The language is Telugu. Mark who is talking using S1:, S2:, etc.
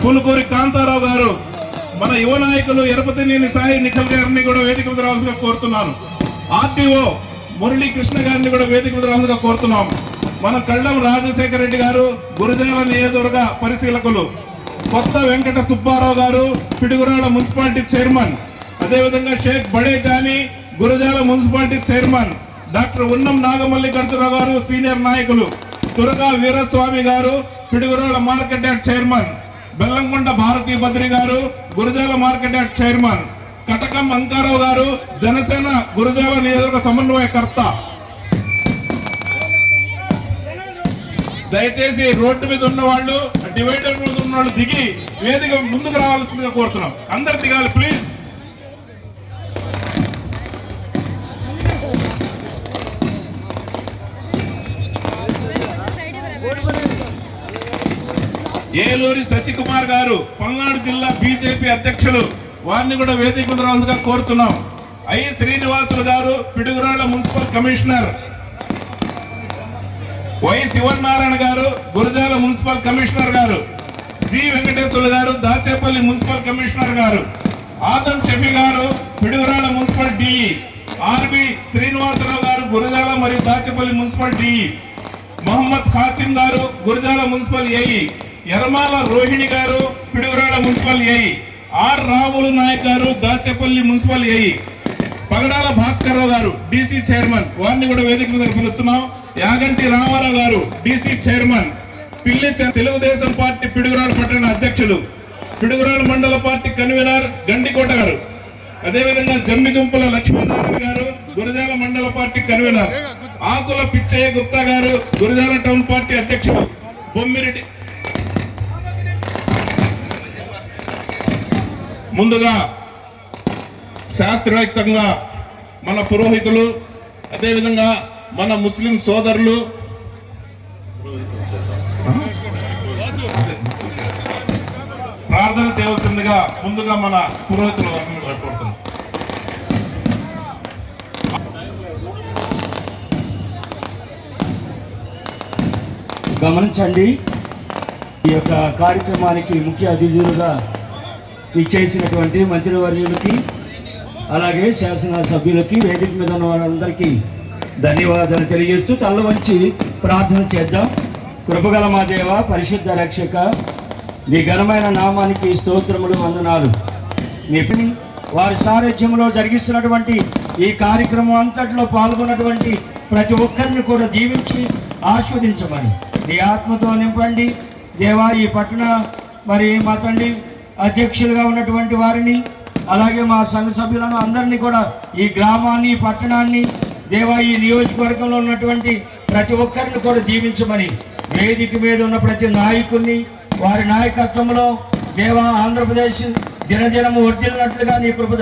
S1: పులుకూరి కాంతారావు గారు, మన యువ నాయకులు ఎరపతినేని సాయి నిఖిల్ గారిని కూడా వేదిక మీద రావాల్సిందిగా కోరుతున్నాను. ఆర్టీఓ మురళీకృష్ణ గారిని కూడా వేదిక మీద రావాల్సిందిగా కోరుతున్నాం. మన కళ్ళం రాజశేఖర రెడ్డి గారు గురజాల నియోజకవర్గ పరిశీలకులు, కొత్త వెంకట సుబ్బారావు గారు పిడుగురాళ్ల మున్సిపాలిటీ చైర్మన్, అదేవిధంగా Sheikh Bade Jani Gurazala municipality chairman, doctor Unnam Nagamallikarjunarao గారు సీనియర్ నాయకులు, తురగా వీరస్వామి గారు Piduguralla market yard chairman, Bellamkonda Bharathi Badri గారు Gurazala market yard chairman, Katakam Ankarao గారు జనసేన గురజాల నియోజకవర్గ సమన్వయకర్త. దయచేసి రోడ్డు మీద ఉన్న వాళ్ళు, డివైడర్ మీద ఉన్న వాళ్ళు దిగి వేదిక ముందుకు రావాల్సిందిగా కోరుతున్నాం. అందరు దిగాలి ప్లీజ్. ఏలూరి శశికుమార్ గారు పల్నాడు జిల్లా బీజేపీ అధ్యక్షులు, వారిని కూడా వేదిక మీద రావాల్సిందిగా కోరుతున్నాం. ఐ శ్రీనివాసులు గారు Piduguralla municipal commissioner, Y Sivanarayana గారు గురజాల మున్సిపల్ కమిషనర్ గారు, జి వెంకటేశ్వర్లు గారు దాచేపల్లి మున్సిపల్ కమిషనర్ గారు, ఆదం షఫీ గారు Piduguralla municipal DE, RB Srinivasarao గారు గురజాల మరియు దాచేపల్లి మున్సిపల్ డిఈ, మొహమ్మద్ ఖాసిం గారు గురజాల మున్సిపల్ ఏఈ, ఎర్మాల రోహిణి గారు Piduguralla municipal AE, R Ramulu Nayak గారు దాచేపల్లి మున్సిపల్ ఏఈ, పగడాల భాస్కర్రావు గారు డీసీ చైర్మన్, వారిని కూడా వేదిక మీద పిలుస్తున్నాం. యాగంటి రామారావు గారు డీసీ చైర్మన్, పిల్లి తెలుగుదేశం పార్టీ పిడుగురాళ్ల పట్టణ అధ్యక్షులు, పిడుగురాళ్ల మండల పార్టీ కన్వీనర్ గండికోట గారు, అదేవిధంగా జమ్మిగుంపుల లక్ష్మీనారాయణ గారు గురజాల మండల పార్టీ కన్వీనర్, ఆకుల పిచ్చయ్య గుప్తా గారు గురజాల టౌన్ పార్టీ అధ్యక్షులు, బొమ్మిరెడ్డి. ముందుగా శాస్త్రయుక్తంగా మన పురోహితులు, అదేవిధంగా మన ముస్లిం సోదరులు ప్రార్థన చేయవలసిందిగా ముందుగా మన పురోహితులు కోరుతున్నాం.
S2: గమనించండి, ఈ యొక్క కార్యక్రమానికి ముఖ్య అతిథులుగా ఇచ్చేసినటువంటి మంత్రివర్యులకి, అలాగే శాసనసభ్యులకి, వేదిక మీద ఉన్న వారందరికీ ధన్యవాదాలు తెలియజేస్తూ తల్ల వంచి ప్రార్థన చేద్దాం. కృపగల మా దేవ, పరిశుద్ధ రక్షక, నీ ఘనమైన నామానికి స్తోత్రములు, వందనాలు. మీ వారి సారథ్యంలో జరిగిస్తున్నటువంటి ఈ కార్యక్రమం అంతట్లో పాల్గొన్నటువంటి ప్రతి ఒక్కరిని కూడా దీవించి ఆస్వాదించమని నీ ఆత్మతో నింపండి దేవా. ఈ పట్టణ మా తండ్రి అధ్యక్షులుగా ఉన్నటువంటి వారిని, అలాగే మా సంఘ సభ్యులను అందరినీ కూడా, ఈ గ్రామాన్ని, పట్టణాన్ని దేవా, ఈ నియోజకవర్గంలో ఉన్నటువంటి ప్రతి ఒక్కరిని కూడా దీవించమని, వేదిక మీద ఉన్న ప్రతి నాయకుడిని వారి నాయకత్వంలో దేవా ఆంధ్రప్రదేశ్ దినదినము వర్ధిల్లినట్లుగా నీ కృప